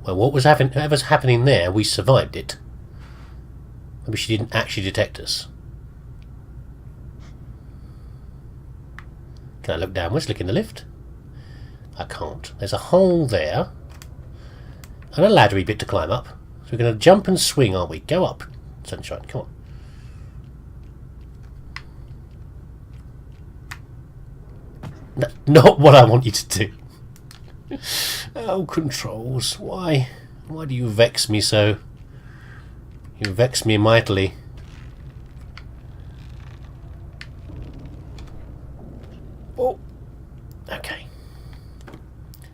Well, whatever's happening there, we survived it. Maybe she didn't actually detect us. Can I look downwards, look in the lift? I can't. There's a hole there. And a laddery bit to climb up. So we're going to jump and swing, aren't we? Go up, sunshine, come on. That's not what I want you to do. Oh, controls. Why? Why do you vex me so? You vex me mightily. Oh. Okay.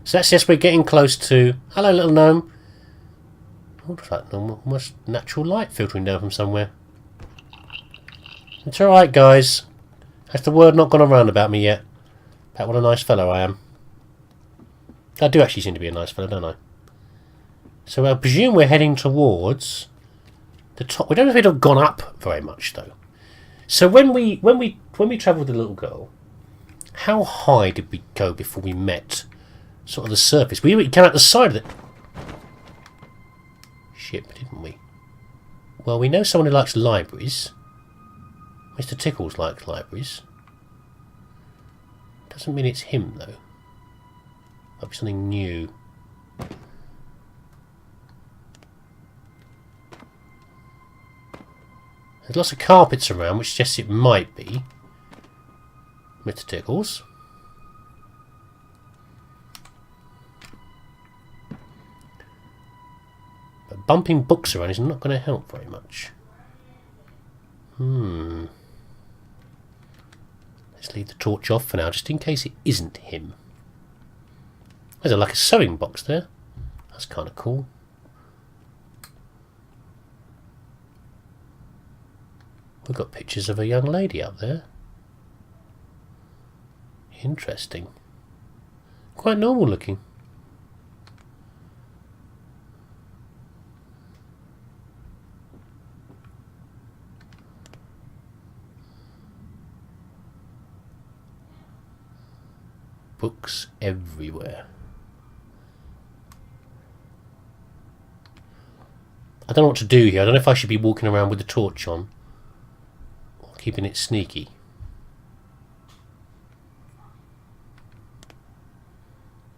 So that's just we're getting close to... Hello, little gnome. What's that? Almost natural light filtering down from somewhere. It's alright, guys. Has the word not gone around about me yet? About what a nice fellow I am. I do actually seem to be a nice fellow, don't I? So I presume we're heading towards the top. We don't know if it have gone up very much though. So when we travelled with the little girl, how high did we go before we met sort of the surface? We came out the side of the ship, didn't we? Well, we know someone who likes libraries. Mr. Tickles likes libraries. Doesn't mean it's him though. Might be something new. There's lots of carpets around, which suggests it might be Mr. Tickles. But bumping books around is not going to help very much. Let's leave the torch off for now, just in case it isn't him. There's like a sewing box there. That's kind of cool. We've got pictures of a young lady up there. Interesting. Quite normal looking. Books everywhere. I don't know what to do here. I don't know if I should be walking around with the torch on or keeping it sneaky.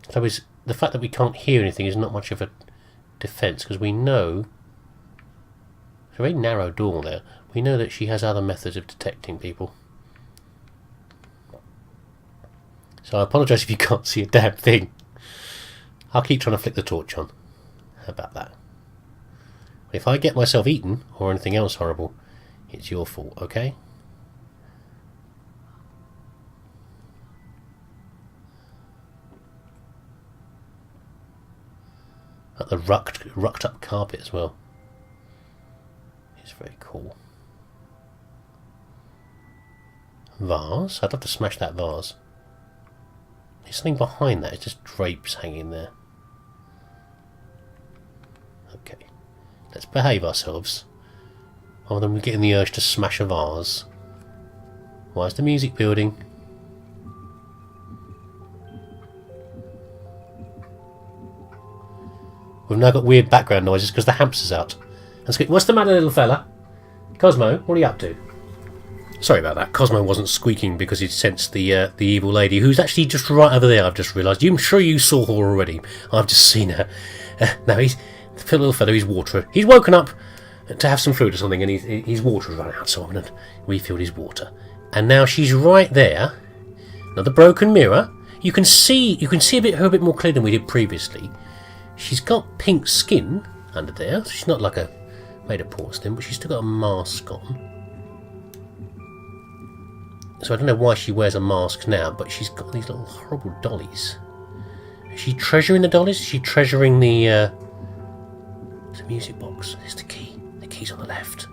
So the fact that we can't hear anything is not much of a defence, because we know it's a very narrow door there. We know that she has other methods of detecting people. So I apologise if you can't see a damn thing. I'll keep trying to flick the torch on. How about that? If I get myself eaten or anything else horrible, it's your fault, okay? Like the rucked up carpet as well. It's very cool. Vase? I'd love to smash that vase. There's something behind that. It's just drapes hanging there. Okay. Let's behave ourselves. Rather than getting the urge to smash a vase. Why is the music building? We've now got weird background noises because the hamster's out. What's the matter, little fella? Cosmo, what are you up to? Sorry about that. Cosmo wasn't squeaking because he'd sensed the evil lady, who's actually just right over there, I've just realised. I'm sure you saw her already. I've just seen her. No, the little fellow, he's water. He's woken up to have some food or something, and his water's run out, so I'm going to refill his water. And now she's right there. Another broken mirror. You can see her a bit more clear than we did previously. She's got pink skin under there. So she's not like made of porcelain, but she's still got a mask on. So I don't know why she wears a mask now, but she's got these little horrible dollies. Is she treasuring the dollies? Is she treasuring the music box? There's the key. The key's on the left.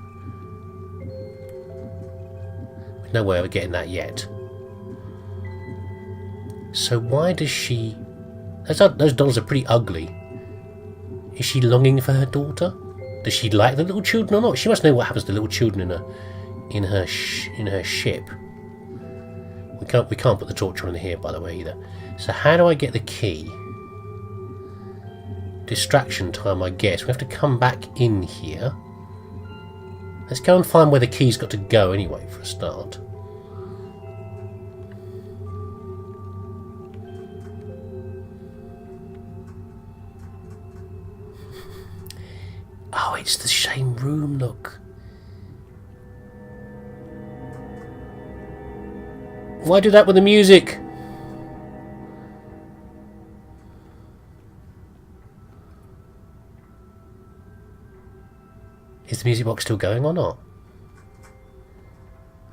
There's no way of getting that yet. So why does she... Those dolls are pretty ugly. Is she longing for her daughter? Does she like the little children or not? She must know what happens to little children in her ship. We can't put the torch on in here, by the way, either. So how do I get the key? distraction time, I guess. We have to come back in here. Let's go and find where the key's got to go anyway, for a start. Oh, it's the same room, look. Why do that with the music? Is the music box still going or not?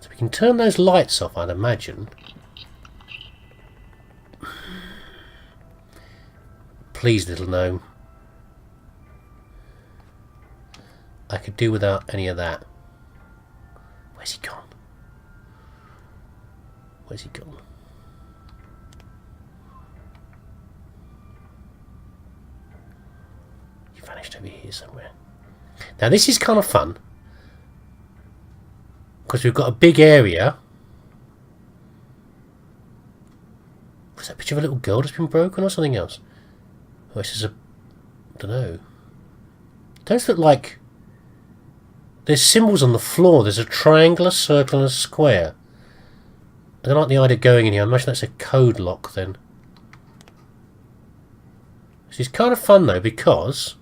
So we can turn those lights off, I'd imagine. Please, little gnome. I could do without any of that. Where's he gone? Where's he gone? He vanished over here somewhere. Now this is kind of fun. Because we've got a big area. Was that a picture of a little girl that's been broken or something else? Oh, this is a... I don't know. Those look like... There's symbols on the floor. There's a triangle, a circle and a square. I don't like the idea of going in here. I imagine that's a code lock then. This is kind of fun though because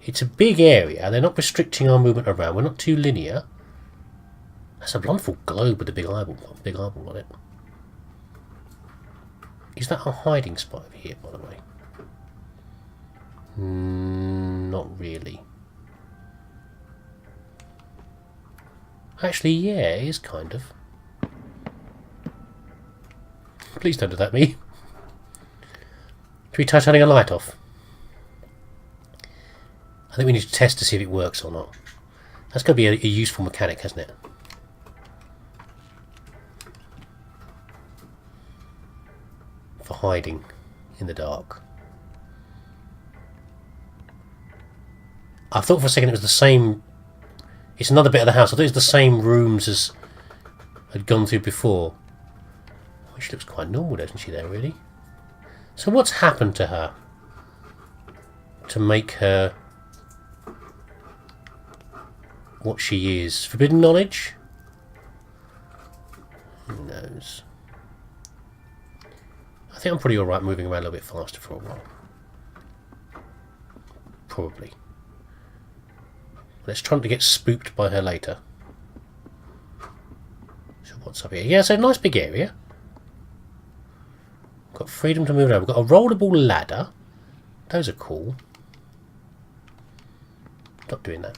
it's a big area. They're not restricting our movement around. We're not too linear. That's a wonderful globe with a big eyeball on it. Is that a hiding spot over here, by the way? Not really. Actually, yeah, it is kind of. Please don't do that, me. Should we try turning a light off? I think we need to test to see if it works or not. That's going to be a useful mechanic, hasn't it? For hiding in the dark. I thought for a second it was the same... It's another bit of the house. I thought it was the same rooms as I'd gone through before. Oh, she looks quite normal, doesn't she, there, really? So what's happened to her? To make her... what she is? Forbidden knowledge? Who knows? I think I'm pretty alright moving around a little bit faster for a while. Probably. Let's try not to get spooked by her later. So what's up here? Yeah, so a nice big area. Got freedom to move around. We've got a rollable ladder. Those are cool. Stop doing that.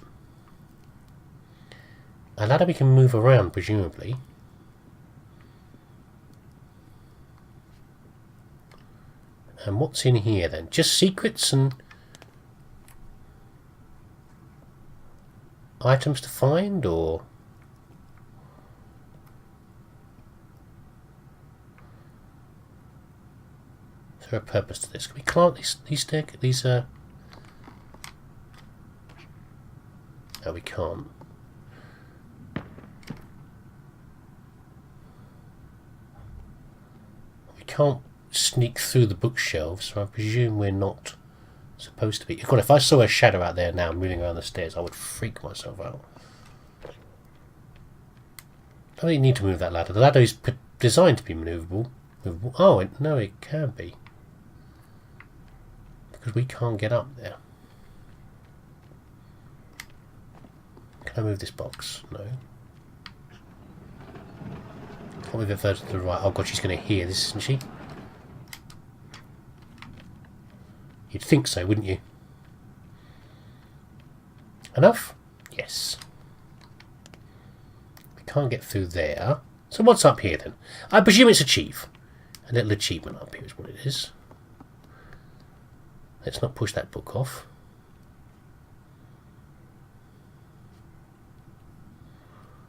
A ladder we can move around, presumably. And what's in here then? Just secrets and items to find, or is there a purpose to this? Can we climb these stairs? No, we can't. We can't sneak through the bookshelves, so I presume we're not supposed to be. God, if I saw a shadow out there now moving around the stairs, I would freak myself out. I don't really need to move that ladder. The ladder is designed to be movable. Oh, no, it can be. Because we can't get up there. Can I move this box? No. Can't move it further to the right. Oh god, she's going to hear this, isn't she? You'd think so, wouldn't you? Enough? Yes. We can't get through there. So what's up here then? I presume it's achieve. A little achievement up here is what it is. Let's not push that book off.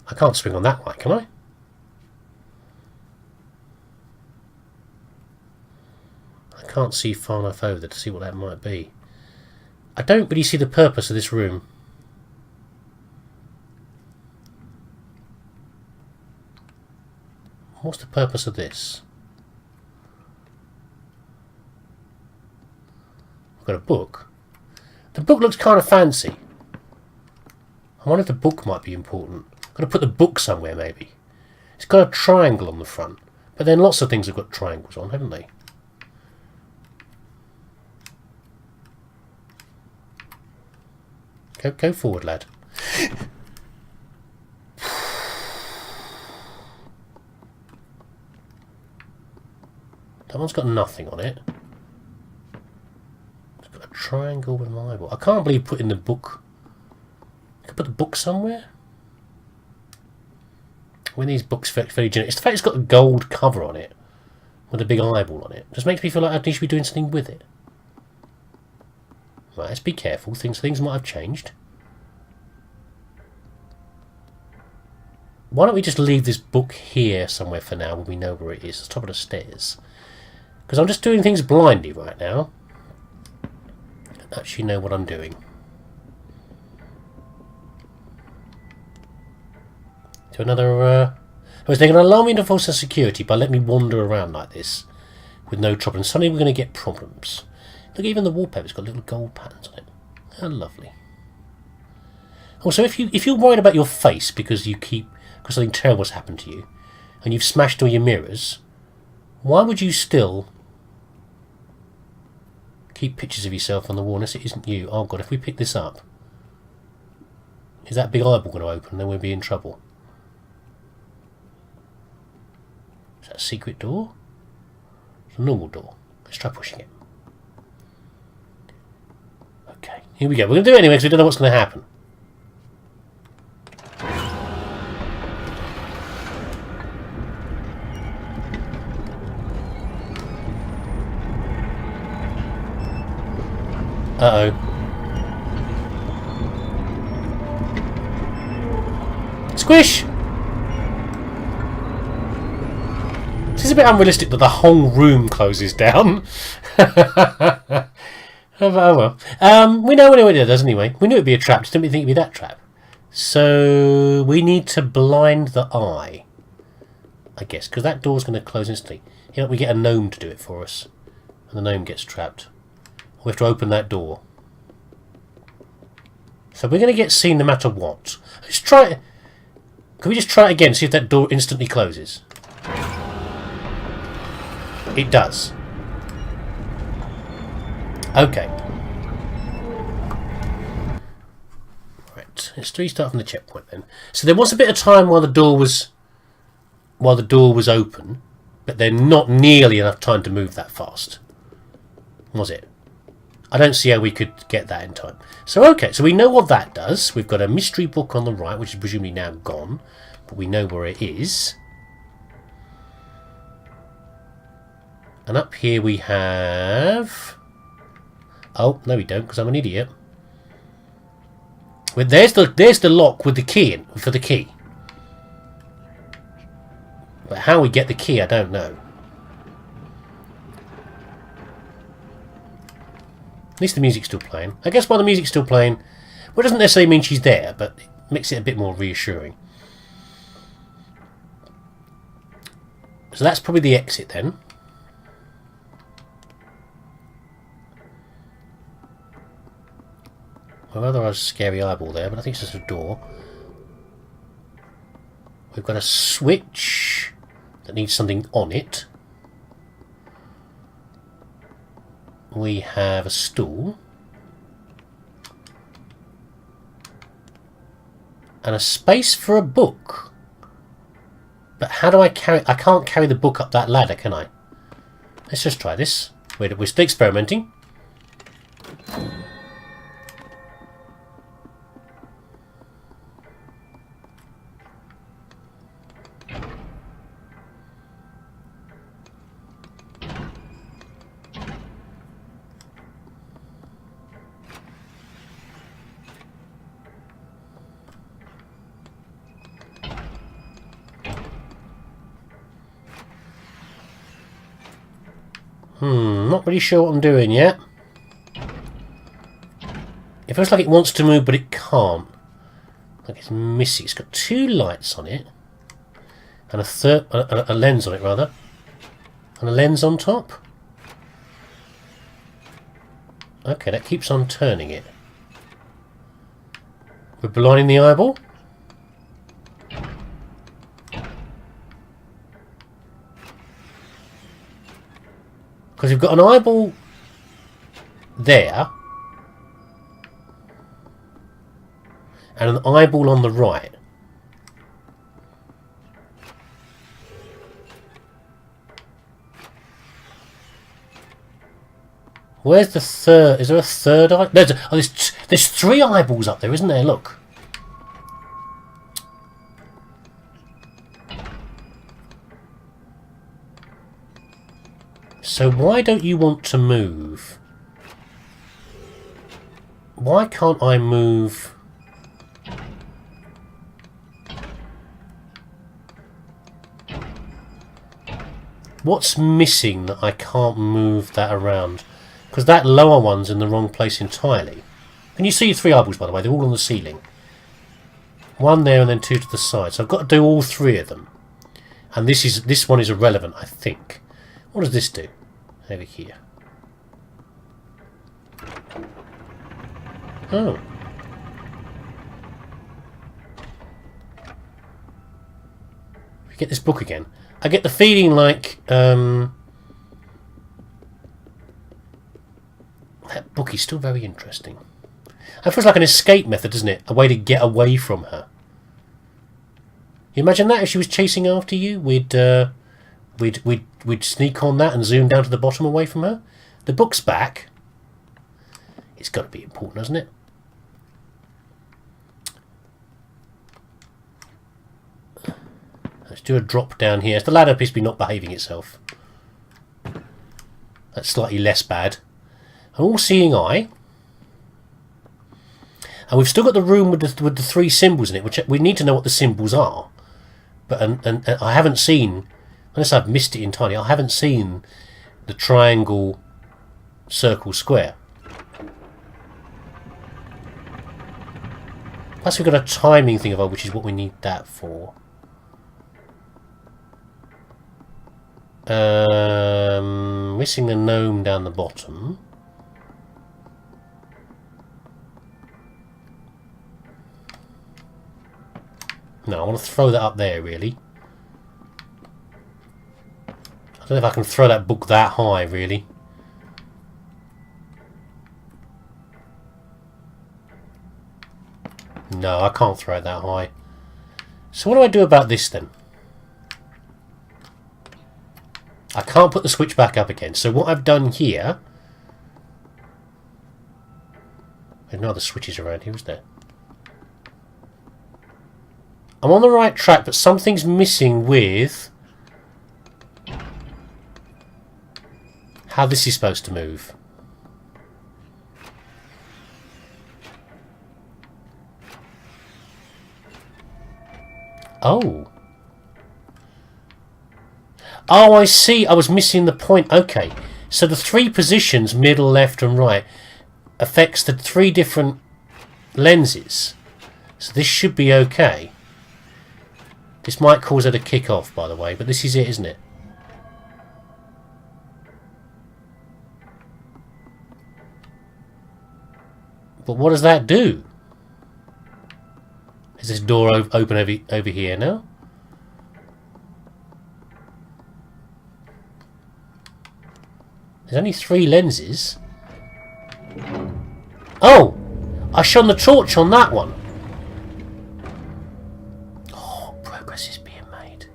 I can't swing on that light, can I? I can't see far enough over there to see what that might be. I don't really see the purpose of this room. What's the purpose of this? I've got a book. book looks kind of fancy. I wonder if the book might be important. Got to put the book somewhere, maybe. It's got a triangle on the front. But then lots of things have got triangles on, haven't they? Go forward, lad. That one's got nothing on it. It's got a triangle with an eyeball. I can't believe putting the book... I could put the book somewhere? When these books very generic. It's the fact it's got a gold cover on it. With a big eyeball on it. Just makes me feel like I need to be doing something with it. Right, let's be careful. Things might have changed. Why don't we just leave this book here somewhere for now when we know where it is? It's top of the stairs. Because I'm just doing things blindly right now. I don't actually know what I'm doing. To another... I was thinking, allow me to false sense of security by letting me wander around like this. With no trouble. And suddenly we're going to get problems. Look, even the wallpaper's got little gold patterns on it. How lovely. Also, if you're worried about your face because something terrible's happened to you, and you've smashed all your mirrors, why would you still keep pictures of yourself on the wall unless it isn't you? Oh god, if we pick this up, is that big eyeball going to open? Then we'll be in trouble. Is that a secret door? It's a normal door. Let's try pushing it. Okay, here we go. We're going to do it anyway because we don't know what's going to happen. Uh-oh. Squish! This is a bit unrealistic that the whole room closes down. Oh well. We know what it does anyway. We knew it'd be a trap, just didn't we think it'd be that trap. So we need to blind the eye. I guess, because that door's going to close instantly. Here we get a gnome to do it for us. And the gnome gets trapped. We have to open that door. So we're going to get seen no matter what. Let's try it. Can we just try it again, see if that door instantly closes? It does. Okay. Right, let's restart from the checkpoint then. So there was a bit of time while the door was open, but then not nearly enough time to move that fast. Was it? I don't see how we could get that in time. So okay, so we know what that does. We've got a mystery book on the right, which is presumably now gone, but we know where it is. And up here we have... Oh, no we don't, because I'm an idiot. Well, there's the lock with the key in, for the key. But how we get the key, I don't know. At least the music's still playing. I guess while the music's still playing, well, it doesn't necessarily mean she's there, but it makes it a bit more reassuring. So that's probably the exit then. Well, otherwise scary eyeball there, but I think it's just a door. We've got a switch that needs something on it. We have a stool. And a space for a book. But how do I carry... I can't carry the book up that ladder, can I? Let's just try this. We're still experimenting. Not really sure what I'm doing yet. It feels like it wants to move, but it can't. Like it's missing. It's got two lights on it, and a lens on it rather, and a lens on top. Okay, that keeps on turning it. We're blinding the eyeball. Because we've got an eyeball there. And an eyeball on the right. Where's the third? Is there a third eye? There's 3 eyeballs up there, isn't there? Look. So why don't you want to move? Why can't I move? What's missing that I can't move that around? Because that lower one's in the wrong place entirely. Can you see 3 eyeballs, by the way? They're all on the ceiling. 1 there and then 2 to the side. So I've got to do all 3 of them. And this one is irrelevant, I think. What does this do? Over here. Oh. We get this book again. I get the feeling like that book is still very interesting. It feels like an escape method, doesn't it? A way to get away from her. You imagine that if she was chasing after you, we'd sneak on that and zoom down to the bottom away from her. The book's back. It's got to be important, hasn't it? Let's do a drop down here. The ladder appears to be not behaving itself. That's slightly less bad. An all-seeing eye. And we've still got the room with the 3 symbols in it, which we need to know what the symbols are. But and I haven't seen, unless I've missed it entirely, I haven't seen the triangle, circle, square. Plus we've got a timing thing of it, which is what we need that for. Missing the gnome down the bottom. No, I want to throw that up there, really. I don't know if I can throw that book that high, really. No, I can't throw it that high. So what do I do about this, then? I can't put the switch back up again. So what I've done here... There's no other switches around here, is there? I'm on the right track, but something's missing with how this is supposed to move. Oh. Oh, I see. I was missing the point. Okay. So the 3 positions, middle, left and right, affects the 3 different lenses. So this should be okay. This might cause her to kick off, by the way, but this is it, isn't it? But what does that do? Is this door open over here now? There's only 3 lenses. Oh! I shone the torch on that one. Progress is being made.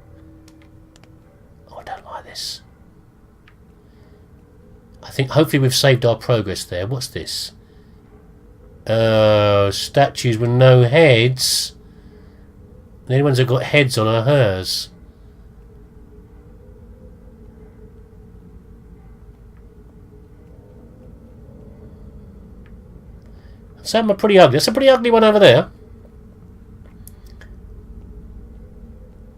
Oh, I don't like this. I think hopefully we've saved our progress there. What's this? Statues with no heads. The only ones that got heads on are hers. Some are pretty ugly. That's a pretty ugly one over there.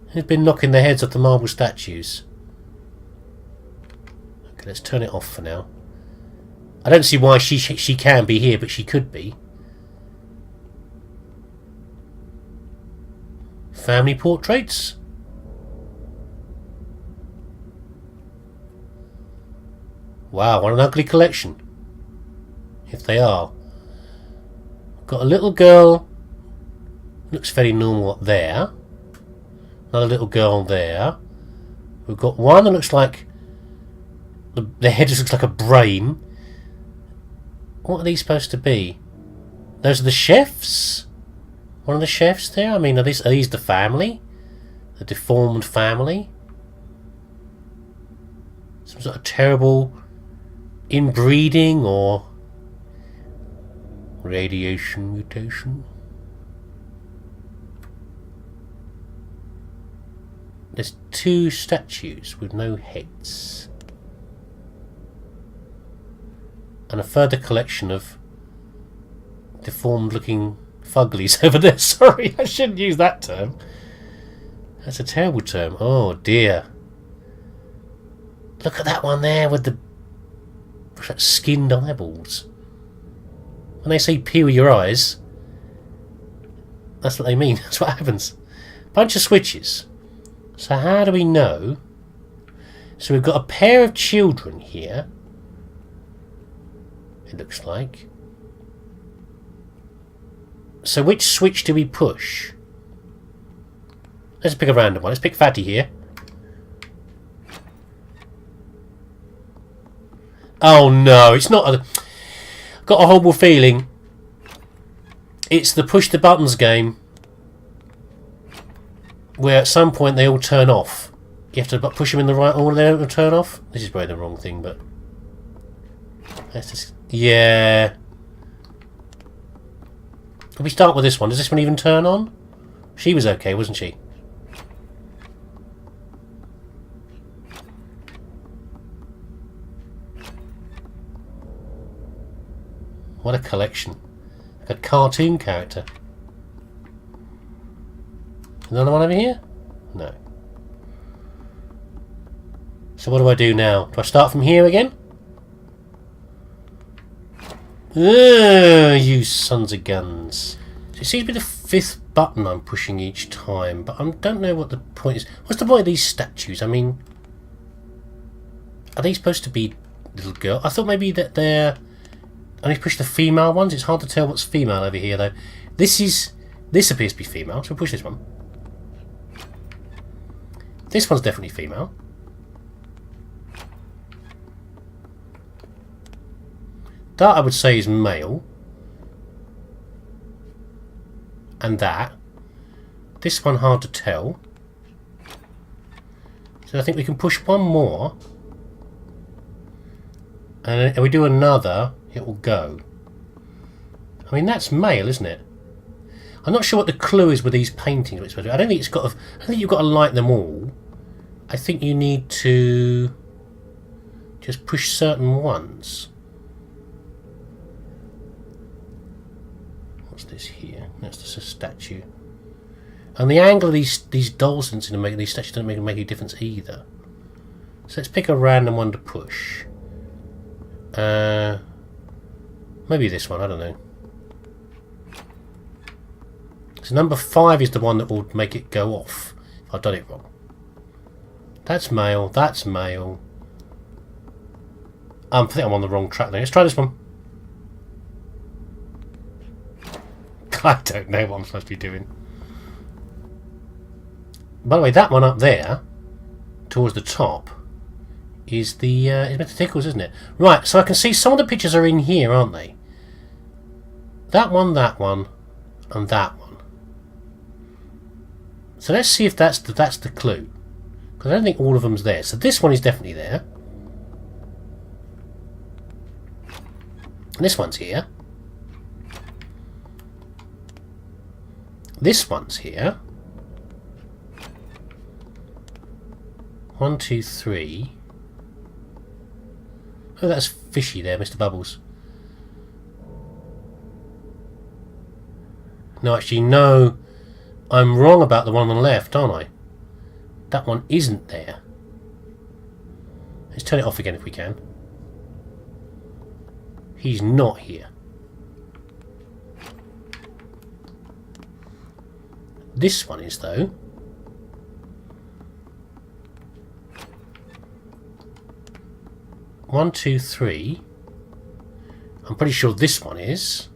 Who's been knocking the heads off the marble statues? Okay, let's turn it off for now. I don't see why she can be here, but she could be. Family portraits? Wow, what an ugly collection. If they are. Got a little girl Looks fairly normal up there. Another little girl there. We've got one that looks like... The head just looks like a brain. What are these supposed to be? Those are the chefs? One of the chefs there? I mean, are these the family? The deformed family? Some sort of terrible inbreeding or radiation mutation? There's two statues with no heads. And a further collection of deformed looking fuglies over there. Sorry, I shouldn't use that term. That's a terrible term. Oh dear. Look at that one there with the skinned eyeballs. When they say peel your eyes, that's what they mean. That's what happens. Bunch of switches. So how do we know? So we've got a pair of children here. It looks like. So which switch do we push? Let's pick a random one. Let's pick Fatty here. Oh no, it's not. I've got a horrible feeling. It's the push the buttons game, where at some point they all turn off. You have to push them in the right order, they don't turn off. This is probably the wrong thing, but let's just, yeah. If we start with this one, does this one even turn on? She was okay, wasn't she? What a collection. Like a cartoon character. Another one over here? No. So what do I do now? Do I start from here again? You sons of guns. So it seems to be the fifth button I'm pushing each time, but I don't know what the point is. What's the point of these statues? I mean, are they supposed to be little girl? I thought maybe that they're... I need to push the female ones. It's hard to tell what's female over here, though. This appears to be female, so we'll push this one. This one's definitely female. That I would say is male. And that. This one hard to tell. So I think we can push one more. And if we do another, it will go. I mean, that's male, isn't it? I'm not sure what the clue is with these paintings. I don't think it's got. I think you've got to light them all. I think you need to just push certain ones. What's this here? That's just a statue. And the angle of these dolls these statues don't make any difference either. So let's pick a random one to push. Maybe this one, I don't know. So number 5 is the one that will make it go off if I've done it wrong. That's male, that's male. I think I'm on the wrong track there. Let's try this one. I don't know what I'm supposed to be doing. By the way, that one up there, towards the top, is the it's meant to tickles, isn't it? Right, so I can see some of the pictures are in here, aren't they? That one, and that one. So let's see if that's the clue. Because I don't think all of them's there. So this one is definitely there. And this one's here. This one's here. 1, 2, 3. Oh, that's fishy there, Mr. Bubbles. No, actually, no. I'm wrong about the one on the left, aren't I? That one isn't there. Let's turn it off again if we can. He's not here. This one is, though. One, two, three. I'm pretty sure this one is.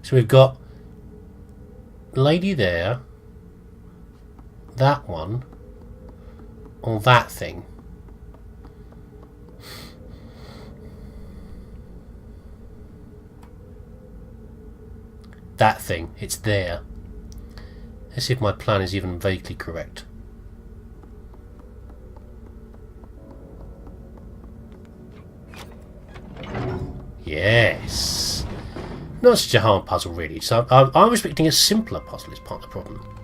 So we've got lady there, that one, or that thing. That thing, it's there. Let's see if my plan is even vaguely correct. Yes. Not such a hard puzzle, really. So I was expecting a simpler puzzle is part of the problem.